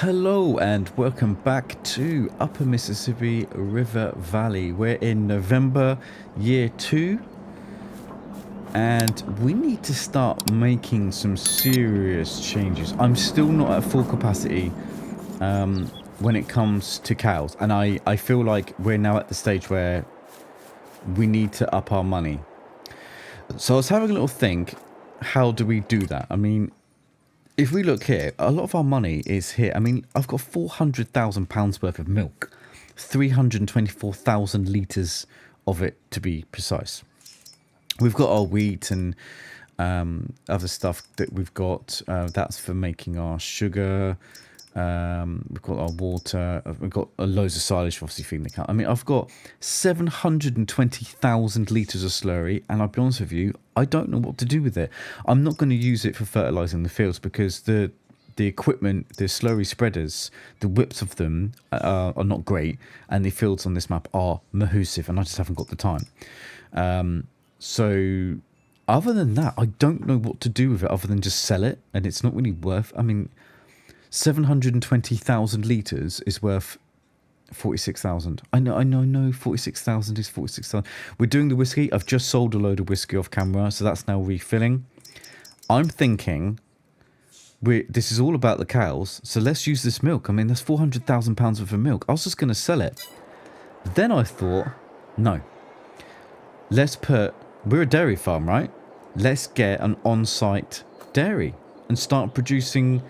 Hello and welcome back to Upper Mississippi River Valley. We're in November year 2 and we need to start making some serious changes. I'm still not at full capacity when it comes to cows, and I feel like we're now at the stage where we need to up our money. So I was having a little think, how do we do that? I mean, if we look here, a lot of our money is here. I mean, I've got £400,000 worth of milk, 324,000 litres of it to be precise. We've got our wheat and other stuff that we've got. That's for making our sugar. We've got our water. We've got loads of silage for obviously feeding the cow. I mean, I've got 720,000 litres of slurry, and I'll be honest with you, I don't know what to do with it. I'm not going to use it for fertilising the fields because the equipment, the slurry spreaders, the whips of them are not great, and the fields on this map are mahoosive, and I just haven't got the time. So other than that, I don't know what to do with it other than just sell it, and it's not really worth. I mean, 720,000 litres is worth 46,000. I know. 46,000 is 46,000. We're doing the whiskey. I've just sold a load of whiskey off camera, so that's now refilling. I'm thinking this is all about the cows, so let's use this milk. I mean, there's 400,000 pounds worth of milk. I was just going to sell it. Then I thought, no. We're a dairy farm, right? Let's get an on-site dairy and start producing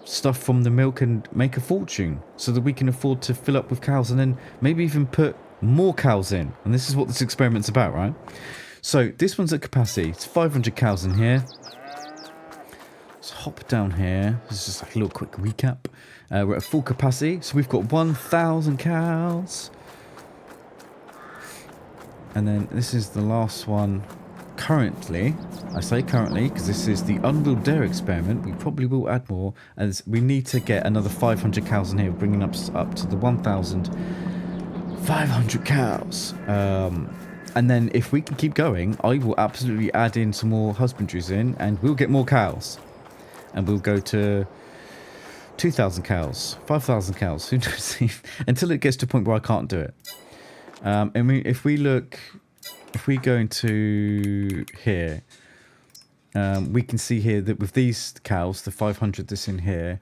stuff from the milk and make a fortune so that we can afford to fill up with cows and then maybe even put more cows in. And this is what this experiment's about, right? So this one's at capacity. It's 500 cows in here. Let's hop down here. This is just like a little quick recap. We're at full capacity. So we've got 1,000 cows. And then this is the last one currently. I say currently because this is the Unreal Dairy experiment. We probably will add more as we need to get another 500 cows in here, bringing us up to the 1,500 cows. And then if we can keep going, I will absolutely add in some more husbandries in and we'll get more cows. And we'll go to 2,000 cows, 5,000 cows, who knows, until it gets to a point where I can't do it. I mean, if we go into here, we can see here that with these cows, the 500 that's in here,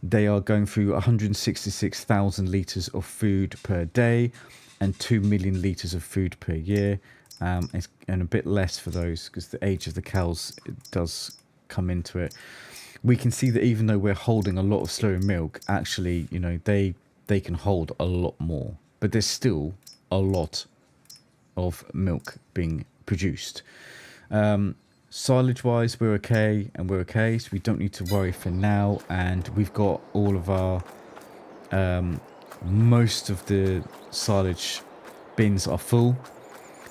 they are going through 166,000 litres of food per day and 2 million litres of food per year. And a bit less for those because the age of the cows does come into it. We can see that even though we're holding a lot of slurry milk, actually, you know, they can hold a lot more. But there's still a lot of milk being produced. Silage wise, we're okay, so we don't need to worry for now. And we've got all of our most of the silage bins are full.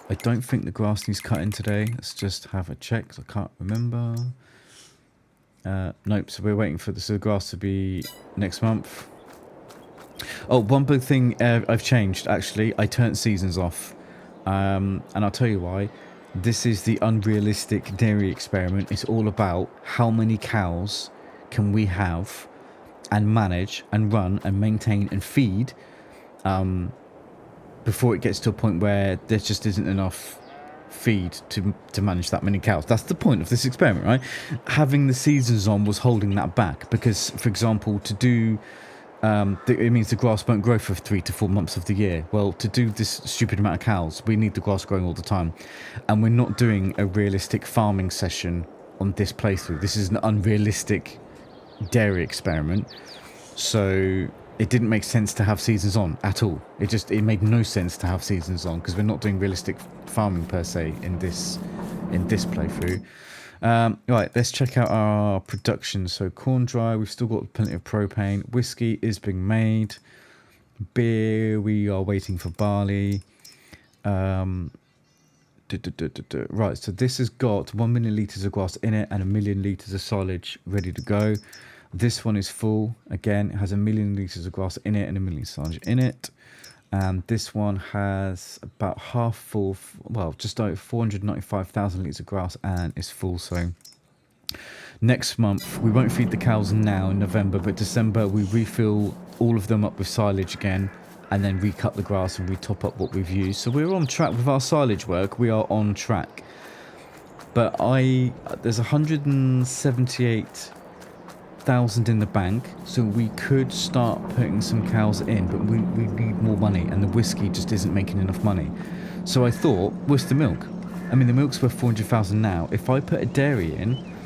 I don't think the grass needs cutting today. Let's just have a check because I can't remember. Nope, so we're waiting for the grass to be next month. Oh, one big thing I've changed, actually. I turned seasons off. And I'll tell you why. This is the unrealistic dairy experiment. It's all about how many cows can we have and manage and run and maintain and feed before it gets to a point where there just isn't enough feed to manage that many cows. That's the point of this experiment, right? Having the seasons on was holding that back because, for example, to do... it means the grass won't grow for 3 to 4 months of the year. Well, to do this stupid amount of cows, we need the grass growing all the time. And we're not doing a realistic farming session on this playthrough. This is an unrealistic dairy experiment. So it didn't make sense to have seasons on at all. It made no sense to have seasons on because we're not doing realistic farming per se in this playthrough. Right, let's check out our production. So corn dry, we've still got plenty of propane. Whiskey is being made. Beer, we are waiting for barley. Right, so this has got 1 million litres of grass in it and 1 million litres of silage ready to go. This one is full. Again, it has 1 million litres of grass in it and 1 million silage in it. And this one has about half full, well, just over 495,000 litres of grass and is full. So Next month, we won't feed the cows now in November, but December we refill all of them up with silage again, and then recut the grass and re-top up what we've used. So we're on track with our silage work. We are on track. But there's 178,000 in the bank, so we could start putting some cows in, but we need more money, and the whiskey just isn't making enough money. So I thought, what's the milk? I mean, the milk's worth 400,000 now. If I put a dairy in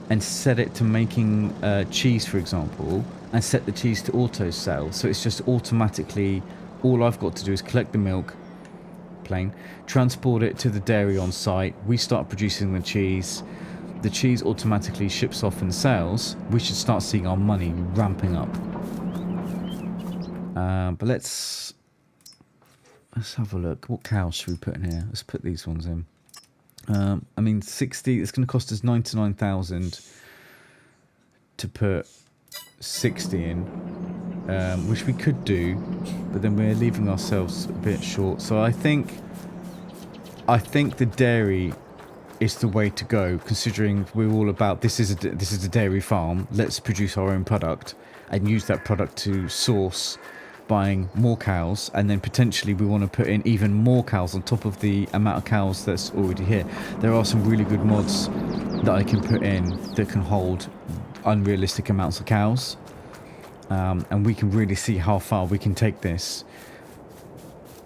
and set it to making cheese, for example, and set the cheese to auto sell, so it's just automatically, all I've got to do is collect the milk, plain, transport it to the dairy on site, we start producing the cheese automatically ships off and sells, we should start seeing our money ramping up. But let's have a look. What cows should we put in here? Let's put these ones in. I mean, 60, it's going to cost us 99,000 to put 60 in, which we could do, but then we're leaving ourselves a bit short. So I think the dairy is the way to go, considering we're all about this is a dairy farm. Let's produce our own product and use that product to source buying more cows, and then potentially we want to put in even more cows on top of the amount of cows that's already here. There are some really good mods that I can put in that can hold unrealistic amounts of cows, and we can really see how far we can take this.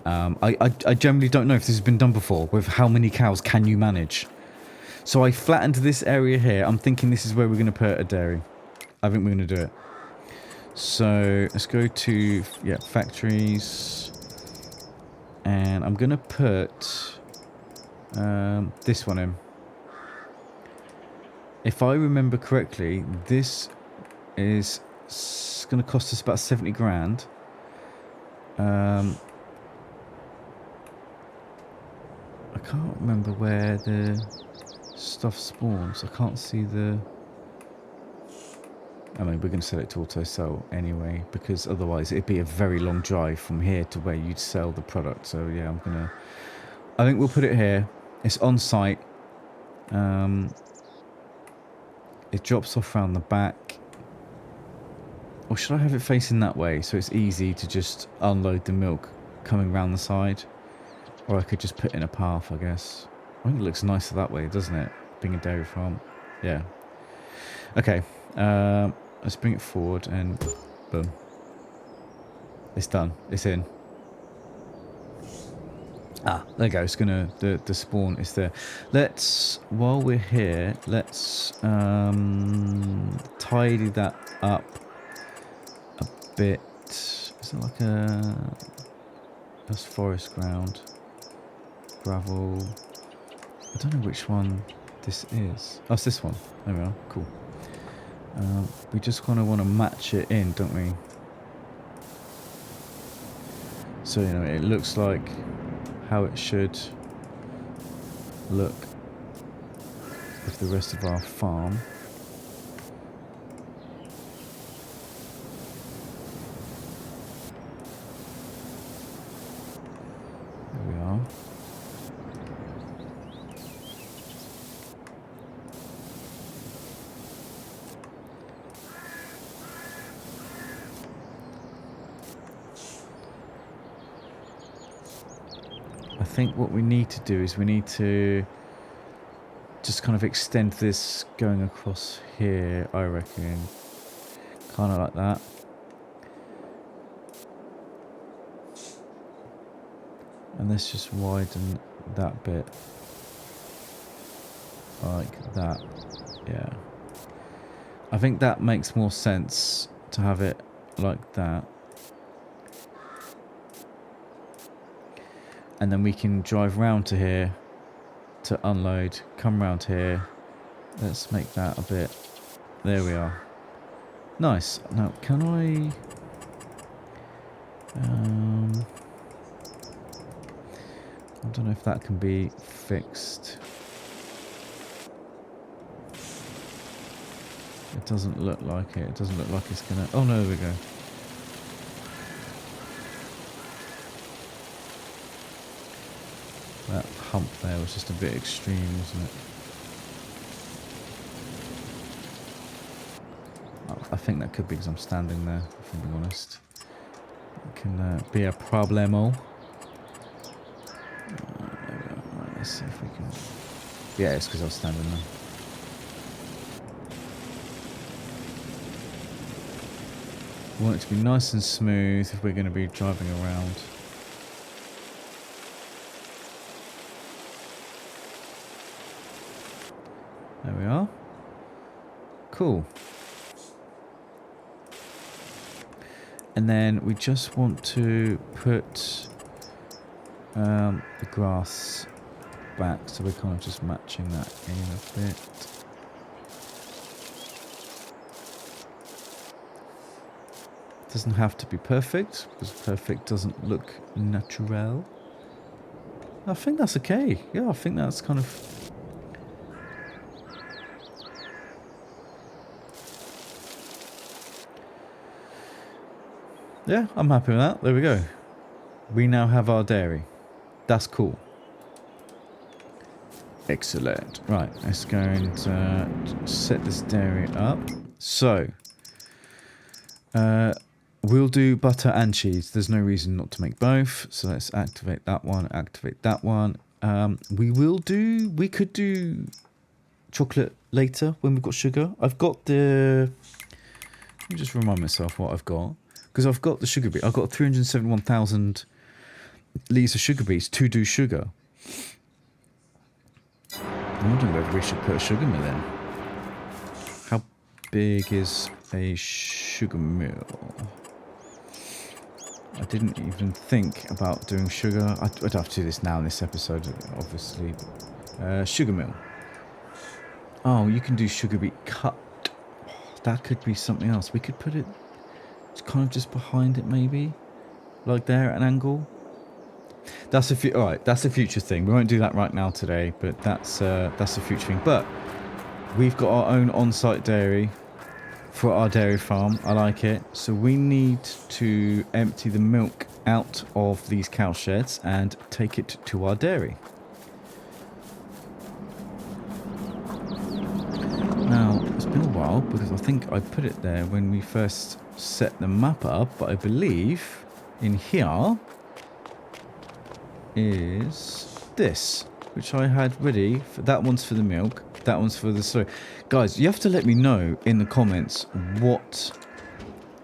I generally don't know if this has been done before, with how many cows can you manage. So I flattened this area here. I'm thinking this is where we're going to put a dairy. I think we're going to do it. So let's go to, factories, and I'm going to put this one in. If I remember correctly, this is going to cost us about 70 grand. I can't remember where the stuff spawns. I can't see the... I mean, we're going to set it to auto sell anyway, because otherwise it'd be a very long drive from here to where you'd sell the product. So yeah, I think we'll put it here. It's on site. It drops off around the back. Or should I have it facing that way so it's easy to just unload the milk coming round the side? Or I could just put in a path, I guess. I think it looks nicer that way, doesn't it? Being a dairy farm. Yeah. Okay. Let's bring it forward and boom. It's done. It's in. Ah, there you go. It's gonna, the spawn is there. Let's, while we're here, let's tidy that up a bit. Is it like that's forest ground? Gravel. I don't know which one this is. Oh, it's this one. There we are. Cool. We just want to match it in, don't we? So, you know, it looks like how it should look with the rest of our farm. There we are. I think what we need to do is we need to just kind of extend this going across here, I reckon. Kind of like that. And let's just widen that bit. Like that. Yeah. I think that makes more sense to have it like that. And then we can drive round to here to unload, come round here. Let's make that a bit. There we are. Nice. Now, can I... I don't know if that can be fixed. It doesn't look like it. It doesn't look like it's gonna... Oh, no, there we go. That hump there was just a bit extreme, wasn't it? think that could be because I'm standing there, if I'm being honest. It can be a problemo. Right, let's see if we can... Yeah, it's because I was standing there. We want it to be nice and smooth if we're going to be driving around. There we are. Cool. And then we just want to put the grass back, so we're kind of just matching that in a bit. Doesn't have to be perfect, because perfect doesn't look natural. I think that's okay. Yeah, I think that's kind of... Yeah, I'm happy with that. There we go. We now have our dairy. That's cool. Excellent. Right, let's go and set this dairy up. So, we'll do butter and cheese. There's no reason not to make both. So let's activate that one, activate that one. We could do chocolate later when we've got sugar. I've got the... Let me just remind myself what I've got. Because I've got the sugar beet. I've got 371,000 litres of sugar beets to do sugar. I'm wondering whether we should put a sugar mill in. How big is a sugar mill? I didn't even think about doing sugar. I'd have to do this now in this episode, obviously. Sugar mill. Oh, you can do sugar beet cut. That could be something else. We could put it kind of just behind it, maybe, like there at an angle. That's a all right. That's a future thing. We won't do that right now today, but that's a future thing. But we've got our own on-site dairy for our dairy farm. I like it. So we need to empty the milk out of these cow sheds and take it to our dairy. Now, it's been a while because I think I put it there when we first set the map up, but I believe in here is this, which I had ready. That one's for the milk, that one's for the slurry. Guys, you have to let me know in the comments what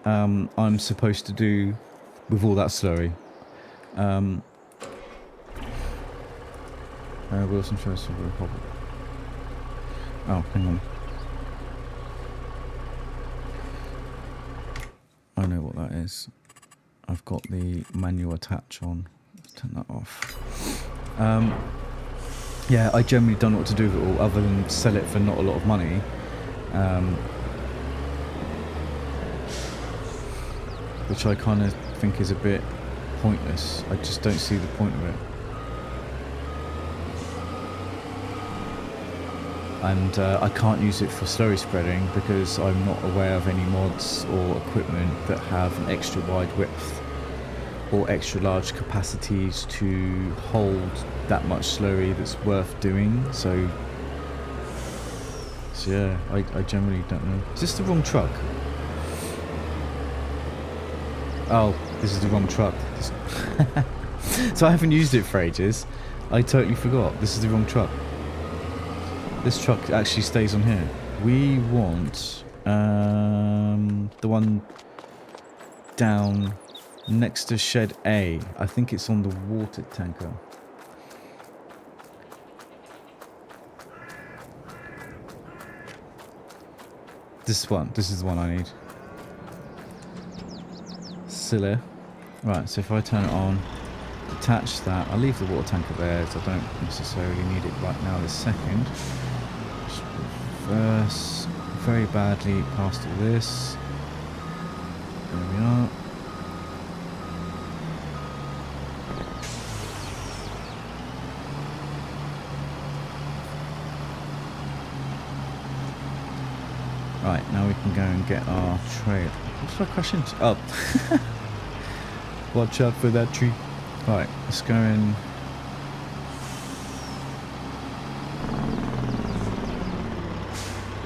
I'm supposed to do with all that slurry. Wilson first of all. Oh, hang on. I know what that is. I've got the manual attach on. Let's turn that off. Yeah, I generally don't know what to do with it all other than sell it for not a lot of money. Which I kind of think is a bit pointless. I just don't see the point of it. And I can't use it for slurry spreading because I'm not aware of any mods or equipment that have an extra wide width or extra large capacities to hold that much slurry that's worth doing. So yeah, I generally don't know. Is this the wrong truck? Oh, this is the wrong truck. So I haven't used it for ages. I totally forgot. This is the wrong truck. This truck actually stays on here. We want the one down next to shed A. I think it's on the water tanker. This one. This is the one I need. Silly. Right, so if I turn it on, attach that. I'll leave the water tanker there as I don't necessarily need it right now this second. Just reverse very badly past all this. There we are. Right, now we can go and get our trailer. What did I crash into? Oh. Watch out for that tree. Right, let's go in.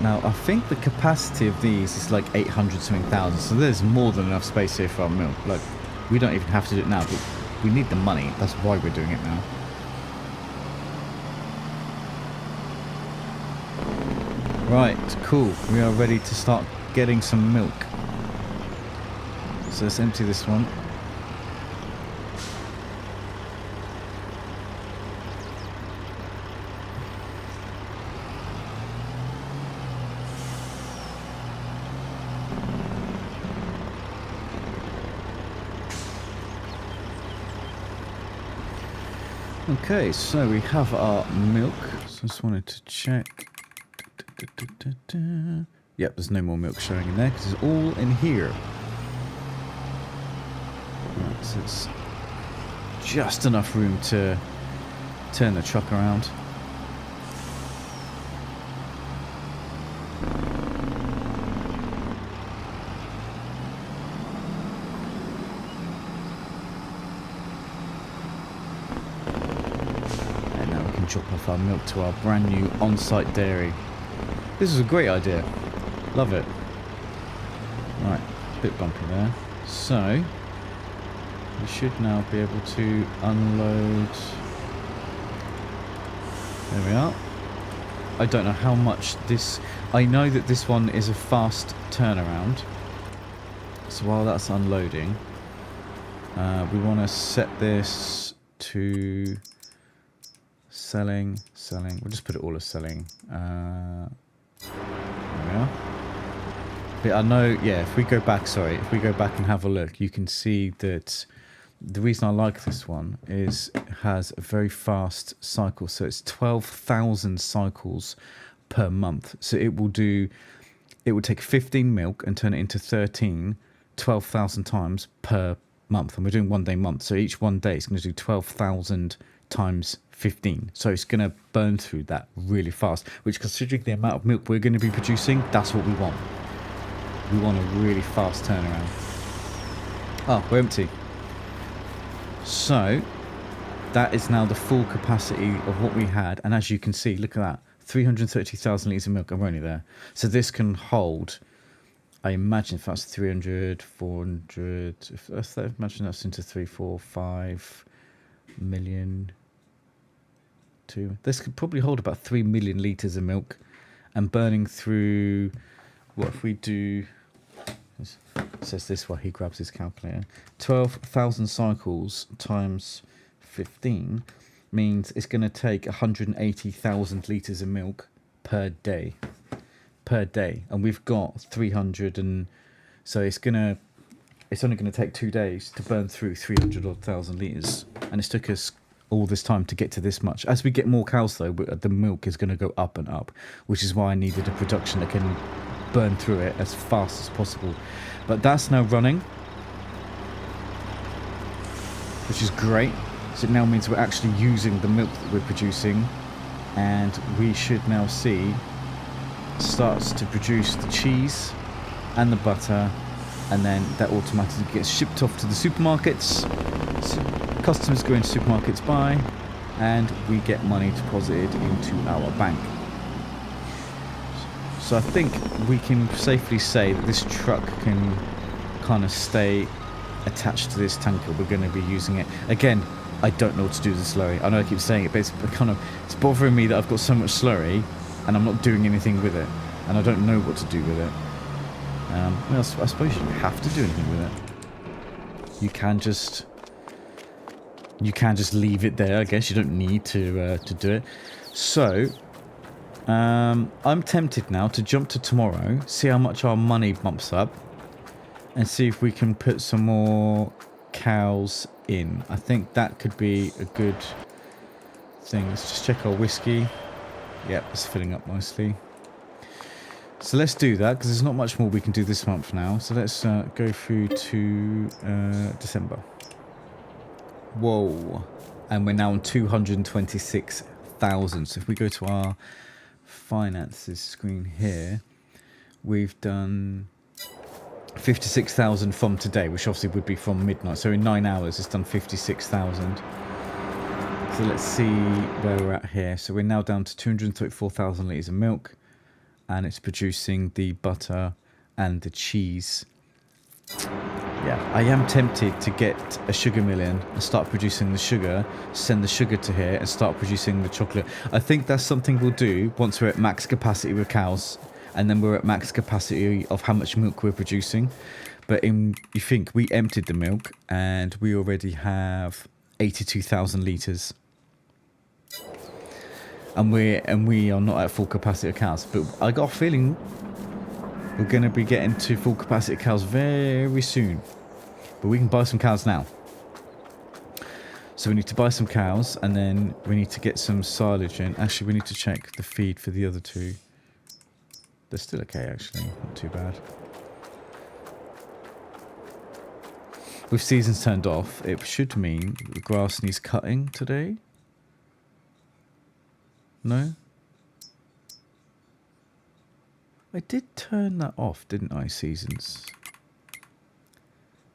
Now, I think the capacity of these is like 800 something thousand, so there's more than enough space here for our milk. Like, we don't even have to do it now, but we need the money. That's why we're doing it now. Right, cool. We are ready to start getting some milk. So let's empty this one. Okay, so we have our milk. So I just wanted to check. Yep, there's no more milk showing in there because it's all in here. Right, so it's just enough room to turn the truck around. And now we can drop off our milk to our brand new on-site dairy. This is a great idea. Love it. Right, bit bumpy there. So, we should now be able to unload. There we are. I don't know how much this... I know that this one is a fast turnaround. So while that's unloading, we want to set this to selling. We'll just put it all as selling. There we are. But I know, yeah, if we go back and have a look, you can see that the reason I like this one is it has a very fast cycle. So it's 12,000 cycles per month. So it will take 15 milk and turn it into 12,000 times per month. And we're doing 1 day month. So each 1 day is going to do 12,000 times 15. So it's going to burn through that really fast, which, considering the amount of milk we're going to be producing, that's what we want. We want a really fast turnaround. Oh, we're empty. So that is now the full capacity of what we had. And as you can see, look at that. 330,000 litres of milk, and we're only there. So this can hold, I imagine, if that's 300, 400, imagine that's into 3, 4, 5 million. This could probably hold about 3 million litres of milk, and burning through, what if we do, it says this while he grabs his calculator, 12,000 cycles times 15 means it's going to take 180,000 litres of milk per day. And we've got 300, and so it's only going to take 2 days to burn through 300 odd thousand litres, and it's took us all this time to get to this much. As we get more cows though, the milk is going to go up and up, which is why I needed a production that can burn through it as fast as possible. But that's now running, which is great. So it now means we're actually using the milk that we're producing, and we should now see starts to produce the cheese and the butter, and then that automatically gets shipped off to the supermarkets. So customers go into supermarkets, buy, and we get money deposited into our bank. So I think we can safely say that this truck can kind of stay attached to this tanker. We're going to be using it. Again, I don't know what to do with the slurry. I know I keep saying it, but it's bothering me that I've got so much slurry and I'm not doing anything with it. And I don't know what to do with it. Well, I suppose you don't have to do anything with it. You can just leave it there, I guess. You don't need to do it. So I'm tempted now to jump to tomorrow, see how much our money bumps up, and see if we can put some more cows in. I think that could be a good thing. Let's just check our whiskey. Yep, it's filling up nicely. So let's do that, because there's not much more we can do this month now. So let's go through to December. Whoa. And we're now on 226,000. So if we go to our finances screen here, we've done 56,000 from today, which obviously would be from midnight. So in 9 hours, it's done 56,000. So let's see where we're at here. So we're now down to 234,000 litres of milk. and it's producing the butter and the cheese. Yeah, I am tempted to get a sugar mill in and start producing the sugar, send the sugar to here and start producing the chocolate. I think that's something we'll do once we're at max capacity with cows, and then we're at max capacity of how much milk we're producing. But you think we emptied the milk and we already have 82,000 litres. And we are not at full capacity of cows. But I got a feeling we're going to be getting to full capacity of cows very soon. But we can buy some cows now. So we need to buy some cows, and then we need to get some silage in. Actually, we need to check the feed for the other two. They're still okay, actually. Not too bad. With seasons turned off, it should mean the grass needs cutting today. No? I did turn that off, didn't I, seasons?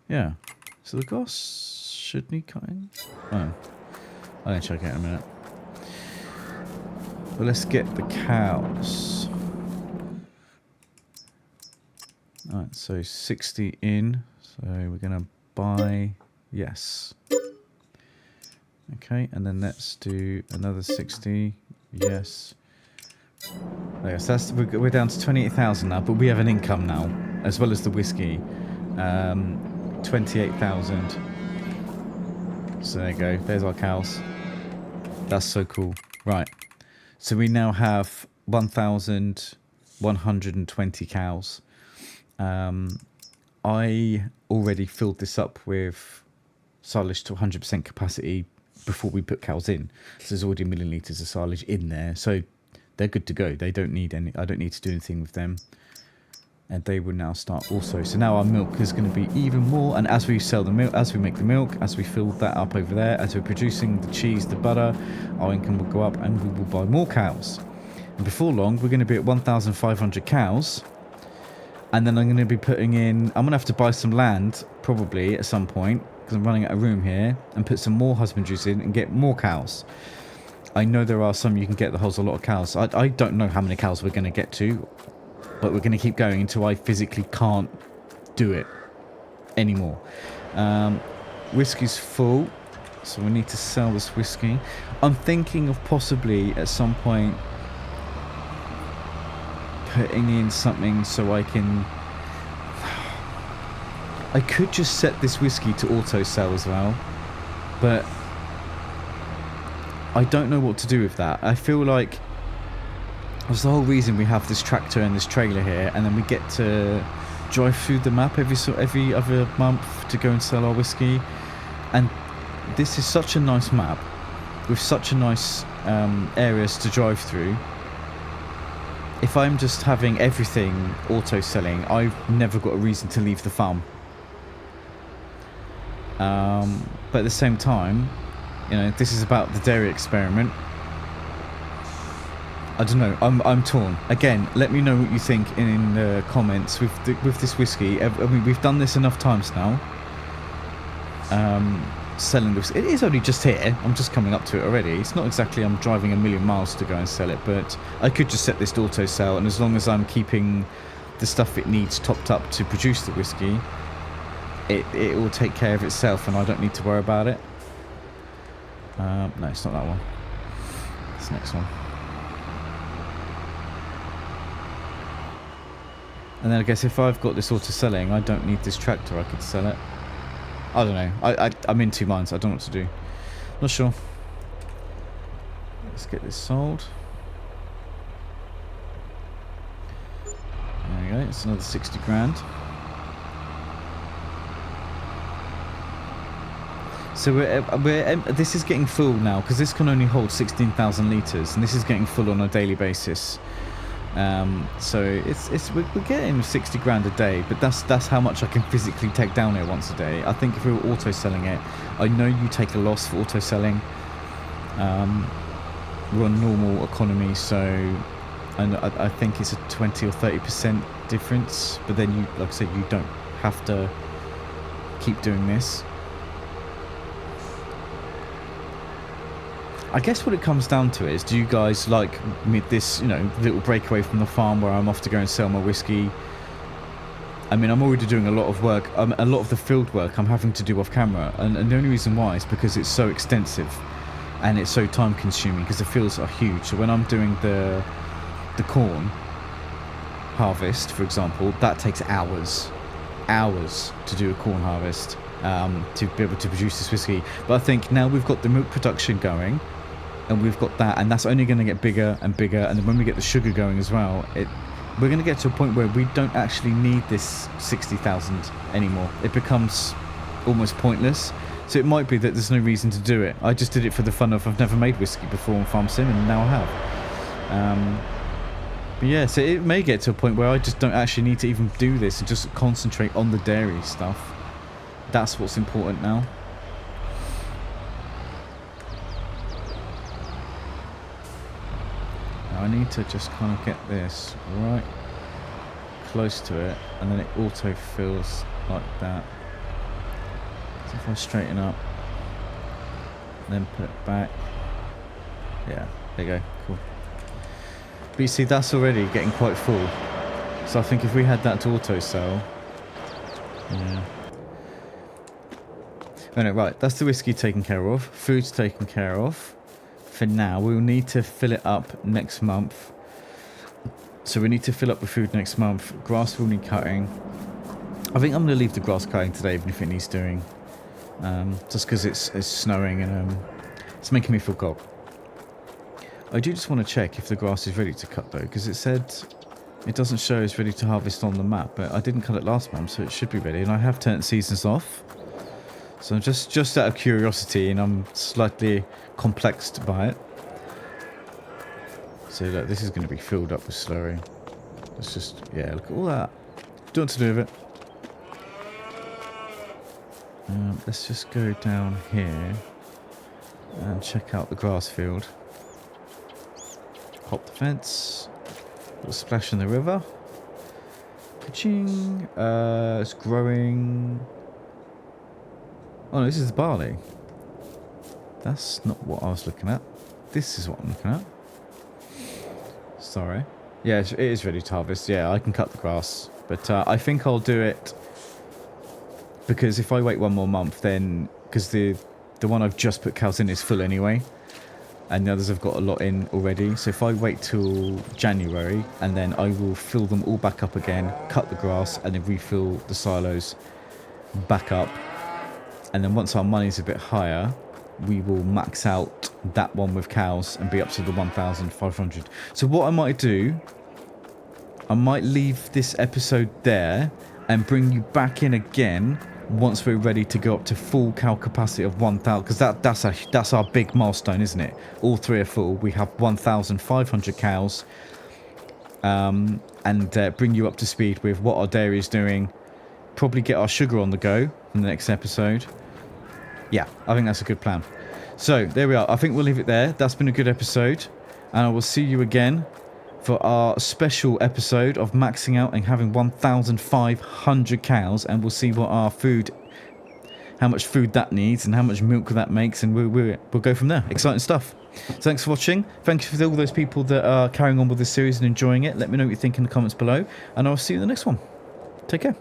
Yeah. So the grass should need cutting. Oh. I'm going to check it in a minute. Well, let's get the cows. Alright, so 60 in. So we're going to buy... Yes. Okay, and then let's do another 60. Yes. Okay, so that's, we're down to 28,000 now, but we have an income now, as well as the whiskey. 28,000. So there you go. There's our cows. That's so cool. Right. So we now have 1,120 cows. I already filled this up with silage to 100% capacity before we put cows in. So there's already 1 million litres of silage in there. So they're good to go. They don't need any. I don't need to do anything with them. And they will now start also. So now our milk is going to be even more. And as we sell the milk, as we make the milk, as we fill that up over there, as we're producing the cheese, the butter, our income will go up and we will buy more cows. And before long, we're going to be at 1,500 cows. And then I'm going to be putting in... I'm going to have to buy some land, probably, at some point, because I'm running out of room here, and put some more husbandries in and get more cows. I know there are some you can get that holds a lot of cows. I don't know how many cows we're going to get to, but we're going to keep going until I physically can't do it anymore. Whiskey's full, so we need to sell this whiskey. I'm thinking of possibly at some point putting in something so I can... I could just set this whiskey to auto sell as well, but I don't know what to do with that. I feel like that's the whole reason we have this tractor and this trailer here, and then we get to drive through the map every other month to go and sell our whiskey. And this is such a nice map with such a nice areas to drive through. If I'm just having everything auto selling, I've never got a reason to leave the farm. But at the same time, you know, this is about the dairy experiment. I don't know. I'm torn. Again, let me know what you think in the comments with this whiskey. I mean, we've done this enough times now. Selling this. It is only just here. I'm just coming up to it already. It's not exactly I'm driving 1,000,000 miles to go and sell it, but I could just set this to auto sell, and as long as I'm keeping the stuff it needs topped up to produce the whiskey, it will take care of itself, and I don't need to worry about it. No, it's not that one. It's the next one. And then I guess if I've got this auto selling, I don't need this tractor. I could sell it. I don't know. I'm in two minds. I don't know what to do. Not sure. Let's get this sold. There we go. It's another 60 grand. So this is getting full now, because this can only hold 16,000 litres, and this is getting full on a daily basis. So we're getting 60 grand a day, but that's how much I can physically take down here once a day. I think if we were auto selling it, I know you take a loss for auto selling. We're on normal economy, so I think it's a 20 or 30% difference. But then you, like I said, you don't have to keep doing this. I guess what it comes down to is, do you guys like me this, you know, little breakaway from the farm where I'm off to go and sell my whiskey? I mean, I'm already doing a lot of work, a lot of the field work I'm having to do off camera, and the only reason why is because it's so extensive and it's so time consuming, because the fields are huge. So when I'm doing the corn harvest, for example, that takes hours to do a corn harvest, to be able to produce this whiskey. But I think now we've got the milk production going, and we've got that, and that's only going to get bigger and bigger, and then when we get the sugar going as well, we're going to get to a point where we don't actually need this 60,000 anymore. It becomes almost pointless. So it might be that there's no reason to do it. I just did it for the fun of, I've never made whiskey before on Farm Sim, and now I have. But yeah, so it may get to a point where I just don't actually need to even do this and just concentrate on the dairy stuff. That's what's important now. Now I need to just kind of get this right close to it, and then it auto fills like that. So if I straighten up, then put it back. Yeah, there you go, cool. But you see, that's already getting quite full. So I think if we had that to auto sell, yeah. Oh no, right, that's the whiskey taken care of. Food's taken care of. For now, we'll need to fill it up next month. So we need to fill up the food next month. Grass will need cutting. I think I'm going to leave the grass cutting today, even if it needs doing. Just because it's snowing and it's making me feel cold. I do just want to check if the grass is ready to cut though, because it said it doesn't show it's ready to harvest on the map, but I didn't cut it last month, so it should be ready. And I have turned seasons off. So just out of curiosity, and I'm slightly complexed by it. So look, this is going to be filled up with slurry. Let's just, yeah, look at all that. Don't know what to do with it. Let's just go down here and check out the grass field. Hop the fence. Little splash in the river. Ka-ching. It's growing. Oh no, this is the barley. That's not what I was looking at. This is what I'm looking at. Sorry. Yeah, it is ready to harvest. Yeah, I can cut the grass. But I think I'll do it because if I wait one more month, then... Because the one I've just put cows in is full anyway. And the others have got a lot in already. So if I wait till January, and then I will fill them all back up again, cut the grass, and then refill the silos back up. And then once our money's a bit higher, we will max out that one with cows and be up to the 1,500. So what I might do, I might leave this episode there and bring you back in again once we're ready to go up to full cow capacity of 1,000, because that's our big milestone, isn't it? All three are full. We have 1,500 cows, and bring you up to speed with what our dairy is doing. Probably get our sugar on the go in the next episode. Yeah, I think that's a good plan. So, there we are. I think we'll leave it there. That's been a good episode. And I will see you again for our special episode of maxing out and having 1,500 cows. And we'll see what our food, how much food that needs and how much milk that makes. And we'll go from there. Exciting stuff. Thanks for watching. Thank you for all those people that are carrying on with this series and enjoying it. Let me know what you think in the comments below. And I'll see you in the next one. Take care.